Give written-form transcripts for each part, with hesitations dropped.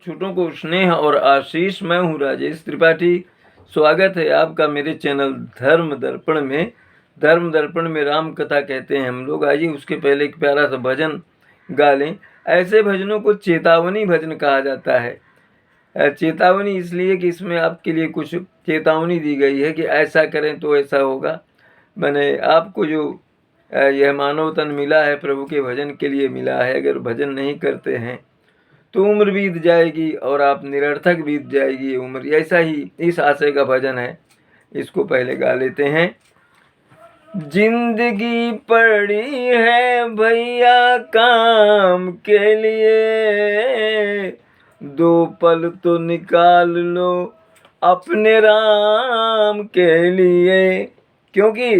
छोटों को स्नेह और आशीष। मैं हूँ राजेश त्रिपाठी। स्वागत है आपका मेरे चैनल धर्म दर्पण में। धर्म दर्पण में राम कथा कहते हैं हम लोग। आइए उसके पहले एक प्यारा सा भजन गा लें। ऐसे भजनों को चेतावनी भजन कहा जाता है। चेतावनी इसलिए कि इसमें आपके लिए कुछ चेतावनी दी गई है कि ऐसा करें तो ऐसा होगा। मैंने आपको जो यह मानव तन मिला है प्रभु के भजन के लिए मिला है। अगर भजन नहीं करते हैं तो उम्र बीत जाएगी और आप निरर्थक बीत जाएगी ये उम्र। ऐसा ही इस आशय का भजन है। इसको पहले गा लेते हैं। जिंदगी पड़ी है भैया काम के लिए, दो पल तो निकाल लो अपने राम के लिए, क्योंकि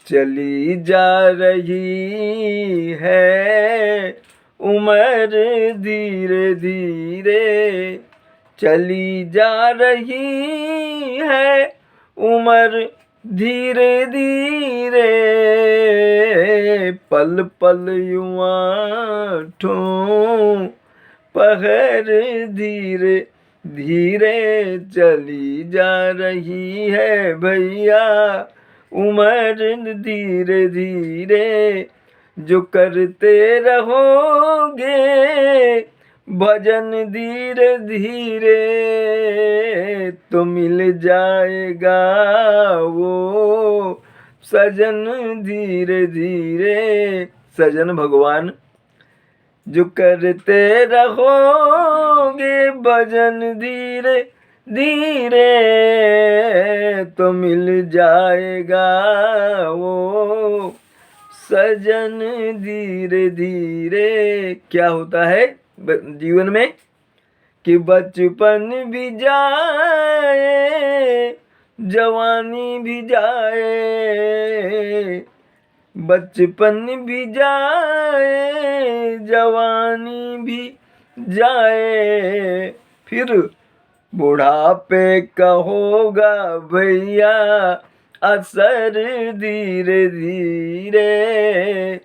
चली जा रही है उम्र धीरे धीरे, चली जा रही है उम्र धीरे धीरे, पल पल युवा ठो पहर धीरे धीरे, चली जा रही है भैया उम्र धीरे धीरे। जो करते रहोगे भजन धीरे धीरे, तो मिल जाएगा वो सजन धीरे धीरे। सजन भगवान जो करते रहोगे भजन धीरे धीरे, तो मिल जाएगा वो सजन धीरे धीरे। क्या होता है जीवन में कि बचपन भी जाए जवानी भी जाए, बचपन भी जाए जवानी भी जाए, फिर बुढ़ापे का होगा भैया असर धीरे धीरे।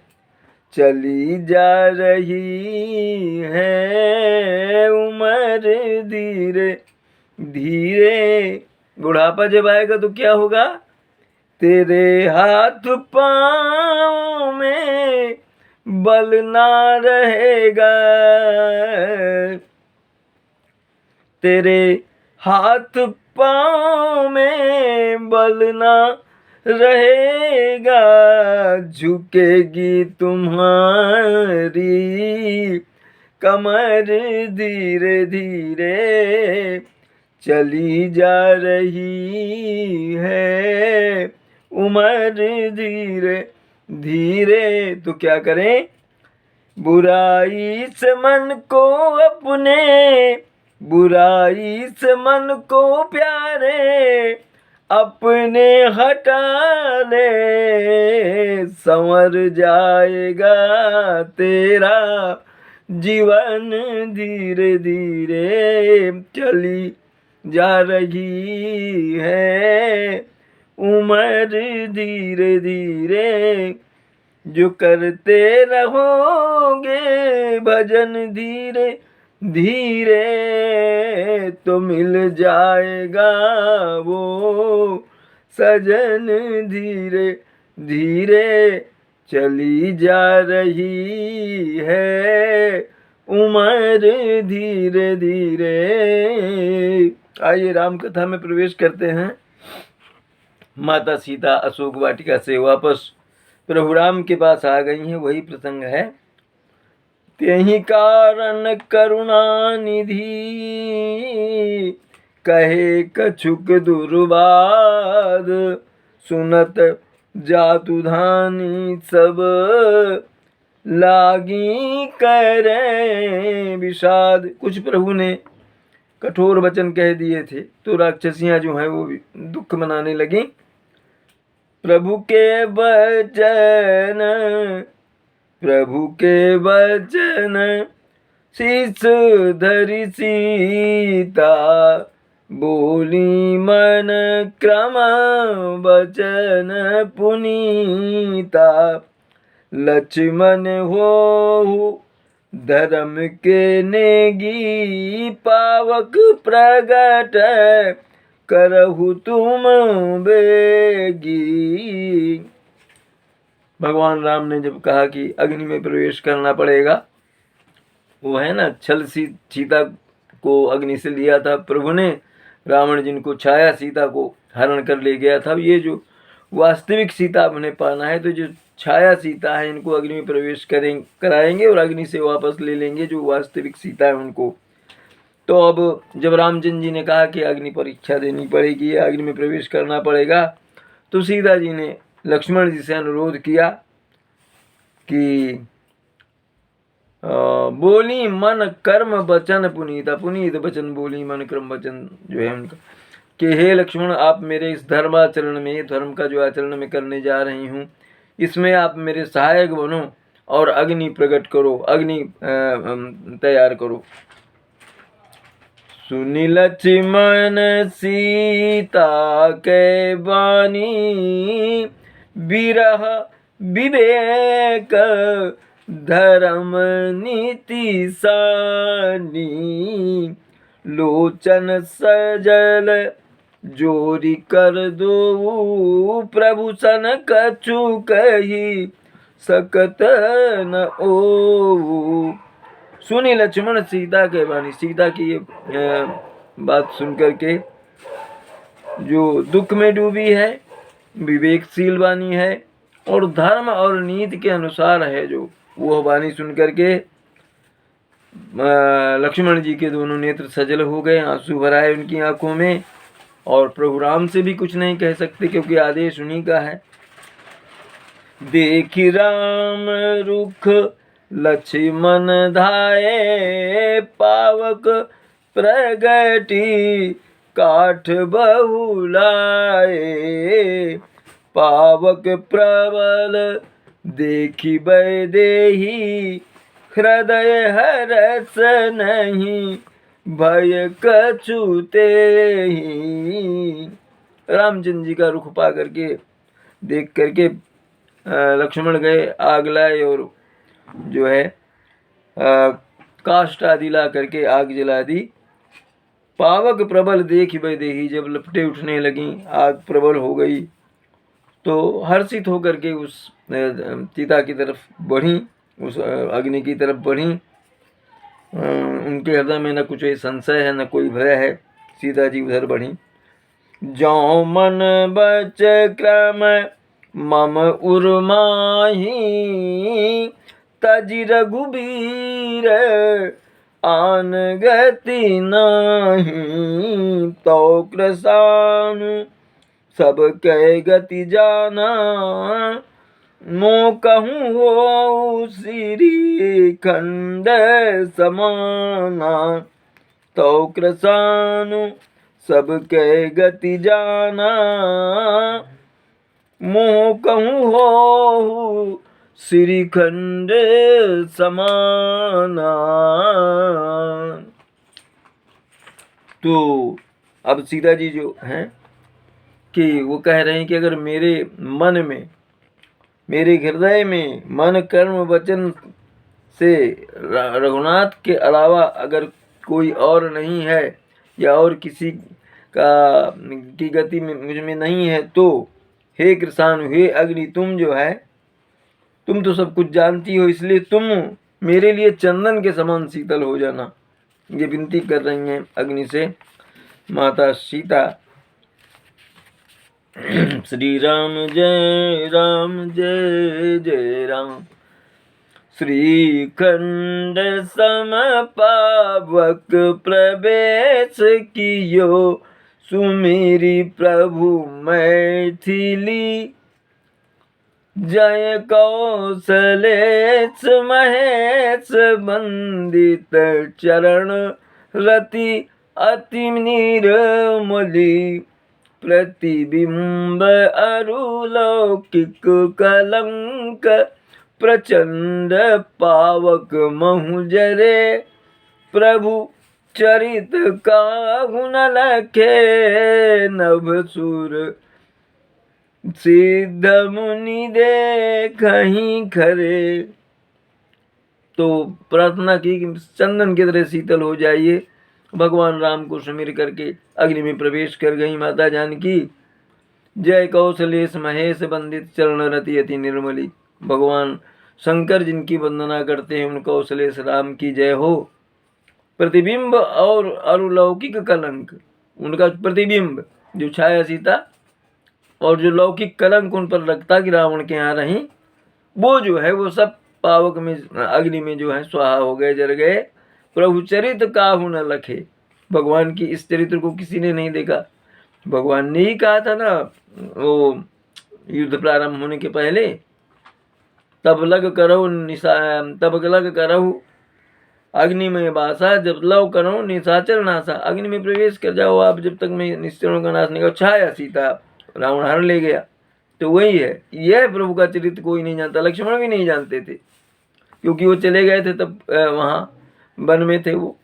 चली जा रही है उम्र धीरे धीरे। बुढ़ापा जब आएगा तो क्या होगा? तेरे हाथ पाँव में बल ना रहेगा, तेरे हाथ पाँव में बल ना रहेगा, झुकेगी तुम्हारी कमर धीरे धीरे। चली जा रही है उम्र धीरे धीरे, तो क्या करें? बुराई से मन को अपने, बुराई से मन को प्यारे अपने हटा ले, संवर जाएगा तेरा जीवन धीरे धीरे। चली जा रही है उम्र धीरे धीरे, जो करते रहोगे भजन धीरे धीरे, तो मिल जाएगा वो सजन धीरे धीरे। चली जा रही है उम्र धीरे धीरे। आइए राम कथा में प्रवेश करते हैं। माता सीता अशोक वाटिका से वापस प्रभु राम के पास आ गई हैं। वही प्रसंग है। तेहि कारण करुणा निधि, कहे कछुक दुर्बाद, सुनत जातु धानी सब लागी करे विषाद। कुछ प्रभु ने कठोर वचन कह दिए थे तो राक्षसियां जो हैं वो भी दुख मनाने लगी। प्रभु के वचन, प्रभु के वचन शीस धरि सीता, बोली मन क्रम वचन पुनीता। लक्ष्मण हो धर्म के नेगी पावक प्रगट करहु तुम बेगी। भगवान राम ने जब कहा कि अग्नि में प्रवेश करना पड़ेगा, वो है ना छल सीता को अग्नि से लिया था प्रभु ने, रावण जिनको छाया सीता को हरण कर ले गया था। ये जो वास्तविक सीता उन्हें पाना है तो जो छाया सीता है इनको अग्नि में प्रवेश कराएंगे और अग्नि से वापस ले लेंगे जो वास्तविक सीता है उनको। तो अब जब रामचंद्र जी ने कहा कि अग्नि परीक्षा देनी पड़ेगी, अग्नि में प्रवेश करना पड़ेगा, तो सीता जी ने लक्ष्मण जी से अनुरोध किया कि बोली मन कर्म वचन पुनीता, पुनीत वचन बोली मन कर्म वचन जो है उनका, कि हे लक्ष्मण आप मेरे इस धर्माचरण में, धर्म का जो आचरण मैं करने जा रही हूँ इसमें आप मेरे सहायक बनो और अग्नि प्रकट करो, अग्नि तैयार करो। सुनि लक्ष्मण सीता के बानी, बिरह विवेक धर्म नीति सानी। लोचन सजल जोरी कर दो, प्रभु सन कछु कही सकत न ओ। सुनी लक्ष्मण सीता के बानी, सीता की ये बात सुन करके जो दुख में डूबी है, विवेकशील वाणी है और धर्म और नीति के अनुसार है, जो वो वाणी सुन करके लक्ष्मण जी के दोनों नेत्र सजल हो गए, आंसू भर आए उनकी आंखों में, और प्रभु राम से भी कुछ नहीं कह सकते क्योंकि आदेश उन्हीं का है। देखी राम रुख लक्ष्मण धाये, पावक प्रगटी काठ बहुलाए। पावक प्रबल देखी वैदेही, हृदय हरस नहीं भय कछु तेहि। रामचंद्र जी का रुख पा करके देख करके लक्ष्मण गए, आग लाए और जो है काष्ठ आदि ला करके आग जला दी। पावक प्रबल देखी वैदेही, जब लपटें उठने लगी, आग प्रबल हो गई, तो हर्षित होकर के उस सीता की तरफ बढ़ी, उस अग्नि की तरफ बढ़ी। उनके हृदय में न कुछ संशय है न कोई भय है, सीता जी उधर बढ़ी। जौ मन बच क्रम मम उर्माही, तजि रघुबीर आन गति नाही। तो कृसान सब कह गति जाना, मो कहूँ हो श्री खंड समाना। तो कृसान सब कह गति जाना, मोह कहूँ हो श्रीखंड समाना। तो अब सीता जी जो हैं कि वो कह रहे हैं कि अगर मेरे मन में, मेरे हृदय में मन कर्म वचन से रघुनाथ के अलावा अगर कोई और नहीं है या और किसी की गति में मुझ में नहीं है, तो हे कृष्ण, हे अग्नि, तुम जो है तुम तो सब कुछ जानती हो, इसलिए तुम मेरे लिए चंदन के समान शीतल हो जाना। ये विनती कर रही हैं अग्नि से माता सीता। श्री राम जय जय राम। श्रीखंड सम पावक प्रवेश कियो, सुमेरी प्रभु मैथिली। जय कौशलेश महेश वंदित चरण रति अति निर्मली। प्रतिबिंब अरुलौकिक कलंक प्रचंड पावक महु जरे। प्रभु चरित काहु न लखे नभ सुर। सिद्ध मुनि देखहि खरे। तो प्रार्थना की कि चंदन की तरह शीतल हो जाइए। भगवान राम को सुमिर करके अग्नि में प्रवेश कर गई माता जानकी। जय कौशलेश महेश वंदित चरण रति अति निर्मली। भगवान शंकर जिनकी वंदना करते हैं उन कौशलेश राम की जय हो। प्रतिबिंब और अलौकिक कलंक, उनका प्रतिबिंब जो छाया सीता और जो लौकिक कलंक उन पर लगता कि रावण के यहाँ रही, वो जो है वो सब पावक में अग्नि में जो है स्वाहा हो गए, जल गए। प्रभु चरित काहू न लखे, भगवान की इस चरित्र को किसी ने नहीं देखा। भगवान ने ही कहा था ना वो युद्ध प्रारंभ होने के पहले, तब लग करो अग्नि में बासा, जब लव करो निशाचर नासा। अग्नि में प्रवेश कर जाओ आप जब तक मैं निश्चरों का नाश नहीं कर। छाया सीता रावण हर ले गया। तो वही है, यह प्रभु का चरित्र कोई नहीं जानता, लक्ष्मण भी नहीं जानते थे क्योंकि वो चले गए थे तब वहां वन में थे वो।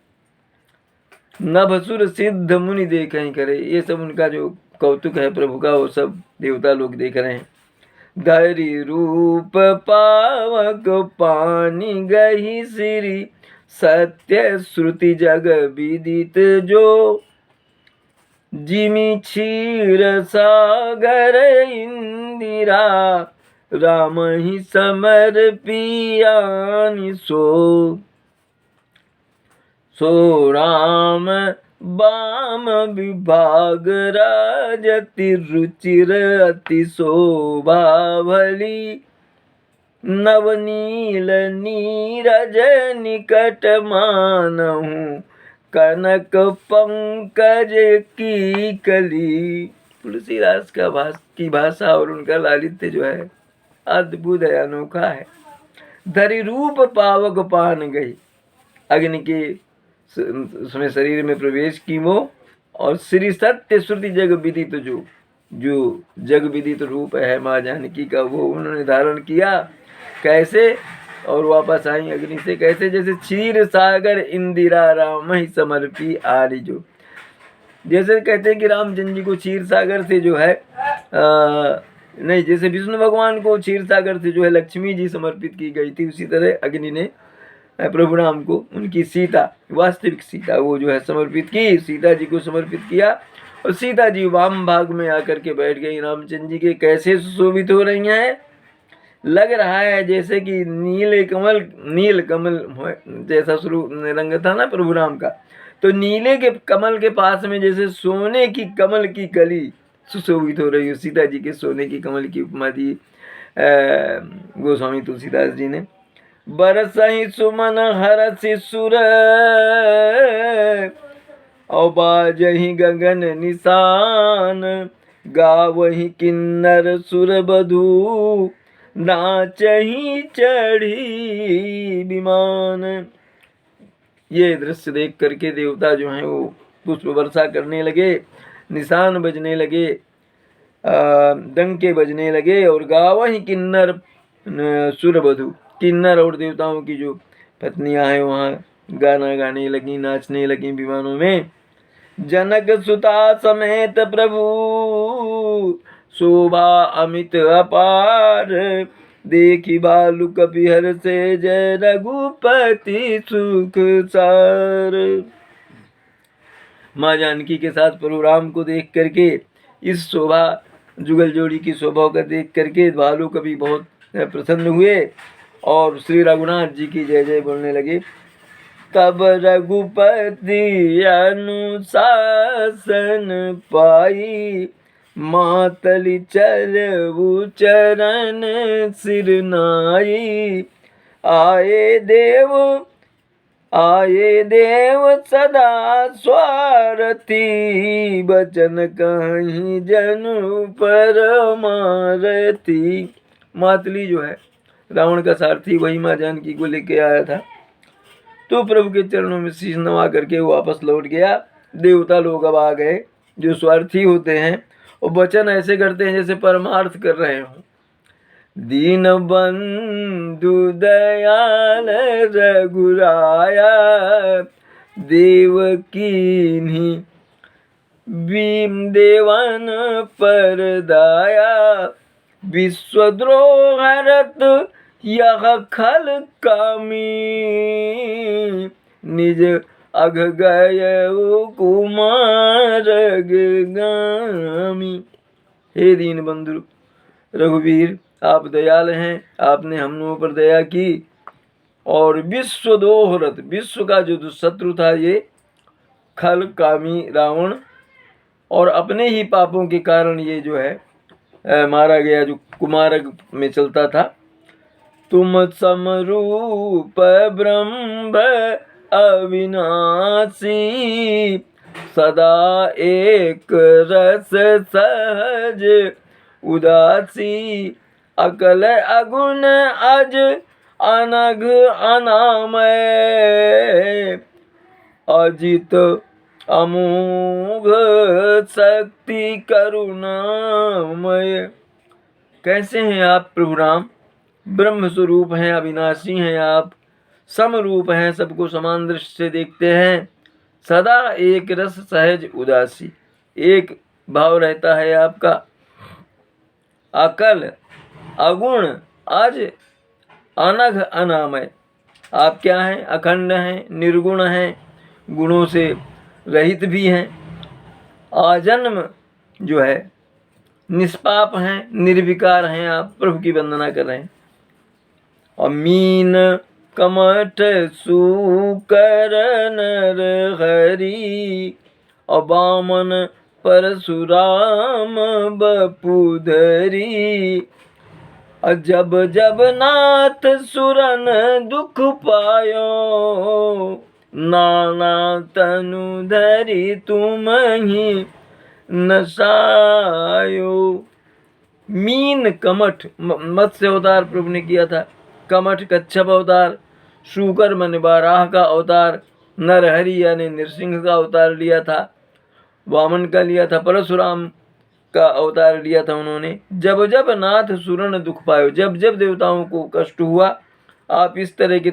नभसुर सिद्ध मुनि देखें करे, ये सब उनका जो कौतुक है प्रभु का, वो सब देवता लोग देख रहे हैं। धरि रूप पावक पानी गही श्री, सत्य श्रुति जग विदित जो। जिमि क्षीर सागर इंदिरा, राम ही समर पियानि सो। सो राम बाम विभाग राजति रुचिर अति शोभा भली। नवनील नीरज निकट मानहु, कनक पंकज की कली। तुलसीदास की भाषा और उनका लालित्य जो है अद्भुत है, अनोखा है। धरि रूप पावक पान गई, अग्नि के उसमें शरीर में प्रवेश की वो, और श्री सत्य श्रुति जग विदित जो जग विदित रूप है माँ जानकी का, वो उन्होंने धारण किया। कैसे? और वापस आई अग्नि से कैसे? जैसे क्षीर सागर इंदिरा राम ही समर्पी आरी जो। जैसे कहते हैं कि रामचंद्र जी को क्षीर सागर से जो है नहीं, जैसे विष्णु भगवान को क्षीर सागर से जो है लक्ष्मी जी समर्पित की गई थी, उसी तरह अग्नि ने प्रभु राम को उनकी सीता, वास्तविक सीता वो जो है समर्पित की, सीता जी को समर्पित किया। और सीता जी वाम भाग में आकर के बैठ गई रामचंद्र जी के। कैसे सुशोभित हो रही हैं, लग रहा है जैसे कि नील कमल जैसा शुरू रंग था ना प्रभु राम का, तो नीले के कमल के पास में जैसे सोने की कमल की कली सुशोभित हो रही हो। सीता जी के सोने की कमल की उपमा दी गोस्वामी तुलसीदास जी ने। बरसहि सुमन हरसि सुर, और बाजहि गगन निशान। गावहि किन्नर सुर बधू, नाचहि चढ़ी विमान। ये दृश्य देख करके देवता जो हैं वो पुष्प वर्षा करने लगे, निशान बजने लगे, डंके बजने लगे। और गावहि किन्नर सुर बधू, किन्नर और देवताओं की जो पत्नियां हैं वहाँ गाना गाने लगी, नाचने लगी विमानों में। जनक सुता समेत प्रभु, शोभा अमित अपार। देखी बालु कपिहर से, जय रघुपति सुख सार। माँ जानकी के साथ प्रभु राम को देख करके, इस शोभा जुगल जोड़ी की शोभा का देख करके भालू कवि बहुत प्रसन्न हुए और श्री रघुनाथ जी की जय जय बोलने लगे। तब रघुपति अनुशासन पाई, मातली चलऊ चरण सिर नाई। आए देव सदा स्वारथी, बचन कहीं जनु परमारथी। मातली जो है रावण का सारथी, वही माँ जानकी को लेके आया था। तो प्रभु के चरणों में शीश नवा करके वो वापस लौट गया। देवता लोग अब आ गए जो स्वार्थी होते हैं, और वचन ऐसे करते हैं जैसे परमार्थ कर रहे हो। दीन बंधु दयाल रघुराया, देवकीन्ही भीम देवन पर दाया। विश्वद्रोह हरत यह खल कामी निज अघ गय कुमार गामी। हे दीन बंधु रघुवीर, आप दयाल हैं, आपने हम लोगों पर दया की और विश्व दोहरत, विश्व का जो दुष्शत्रु था ये खल कामी रावण, और अपने ही पापों के कारण ये जो है मारा गया, जो कुमारक में चलता था। तुम समरूप ब्रह्म अविनाशी, सदा एक रस सहज उदासी, अकल अगुण अज अनघ अनामय, अजित अमोघ शक्ति करुणामय। कैसे हैं आप प्रभु राम? ब्रह्म स्वरूप हैं, अविनाशी हैं आप, समरूप हैं, सबको समान दृष्टि से देखते हैं, सदा एक रस सहज उदासी, एक भाव रहता है आपका। अकल अगुण अज अनघ अनामय, आप क्या हैं? अखंड हैं, निर्गुण हैं, गुणों से रहित भी हैं, आजन्म जो है निष्पाप हैं, निर्विकार हैं, आप प्रभु की वंदना कर रहे हैं। और मीन कमठ सुकर नर हरि, और बामन परशुराम बपुधरी, जब जब नाथ सुरन दुख पायो, नाना तनु धरी तुम ही नसायो। मीन कमठ, मत्स्य अवतार प्रभु ने किया था, कमठ कच्छप अवतार, शूकर मन बाराह का अवतार, नरहरि यानी नृसिंह का अवतार लिया था, वामन का लिया था, परशुराम का अवतार लिया था उन्होंने। जब जब नाथ सुरन दुख पायो, जब जब देवताओं को कष्ट हुआ, आप इस तरह के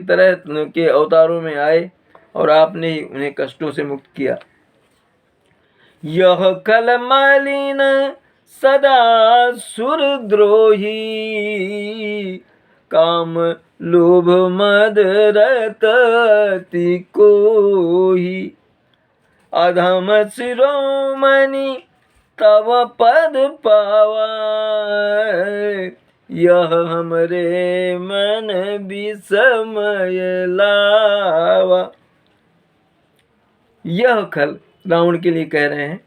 अवतारों में आए और आपने ही उन्हें कष्टों से मुक्त किया। यह कल मलिन सदा सुरद्रोही, काम लोभ मद रतति कोही, अधम शिरोमणि तव पद पावा, यह हमरे मन विस्मय लावा। यह खल रावण के लिए कह रहे हैं,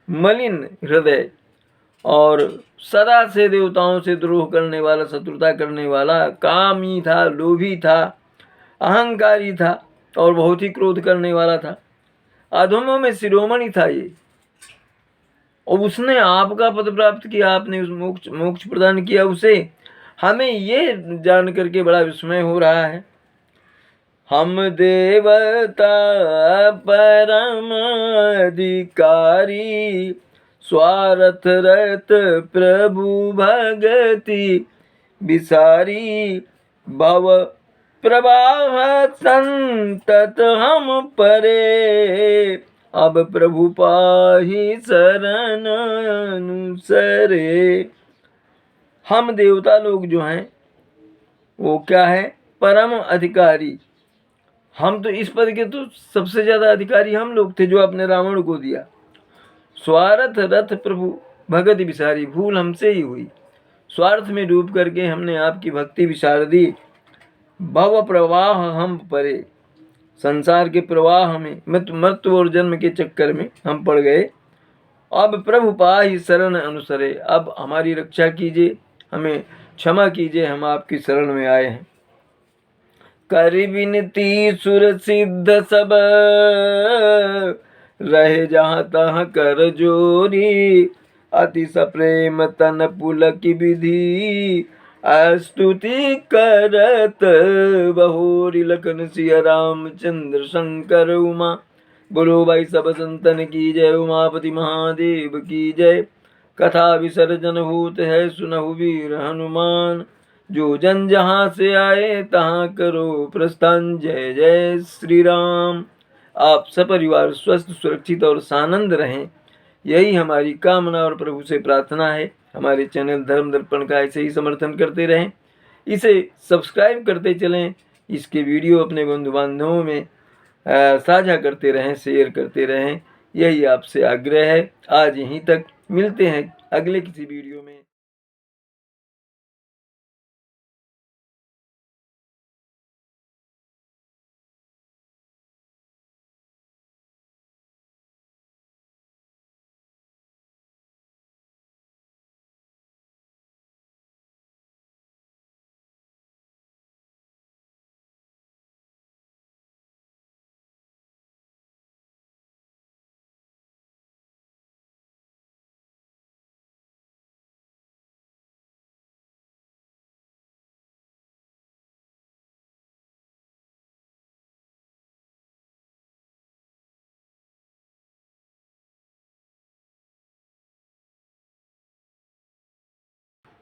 मलिन हृदय और सदा से देवताओं से द्रोह करने वाला, शत्रुता करने वाला, कामी था, लोभी था, अहंकारी था और बहुत ही क्रोध करने वाला था, अधमों में शिरोमणि था ये, और उसने आपका पद प्राप्त किया, आपने उस मोक्ष प्रदान किया उसे। हमें ये जान करके बड़ा विस्मय हो रहा है। हम देवता परम अधिकारी, स्वार्थ रत प्रभु भगति विसारी, भव प्रवाह संतत हम परे, अब प्रभु पाहि शरण अनुसरे। हम देवता लोग जो हैं वो क्या है? परम अधिकारी। हम तो इस पद के तो सबसे ज्यादा अधिकारी हम लोग थे, जो आपने रावण को दिया। स्वार्थ रथ प्रभु भगति विसारी, भूल हमसे ही हुई, स्वार्थ में डूब करके हमने आपकी भक्ति विसार दी। भव प्रवाह हम परे, संसार के प्रवाह में मृत्यु और जन्म के चक्कर में हम पड़ गए। अब प्रभु पाहि शरण अनुसरे, अब हमारी रक्षा कीजिए, हमें क्षमा कीजिए, हम आपकी शरण में आए हैं। कर विनती सुर सिद्ध सब, रहे जहाँ तहाँ कर जोरी, अति सप्रेम तन पुलक विधि, स्तुति करत बहोरी, लखन सिया रामचंद्र शंकर उमा, बोलो भाई सब संतन की जय, उमापति महादेव की जय। कथा विसर्जन भूत है सुनहु वीर हनुमान, जो जन जहाँ से आए तहाँ करो प्रस्थान। जय जय श्री राम। आप सपरिवार स्वस्थ, सुरक्षित और सानंद रहें, यही हमारी कामना और प्रभु से प्रार्थना है। हमारे चैनल धर्म दर्पण का ऐसे ही समर्थन करते रहें। इसे सब्सक्राइब करते चलें, इसके वीडियो अपने बंधु बांधवों में साझा करते रहें, शेयर करते रहें, यही आपसे आग्रह है। आज यहीं तक, मिलते हैं अगले किसी वीडियो में।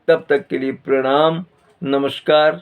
तब तक के लिए प्रणाम, नमस्कार।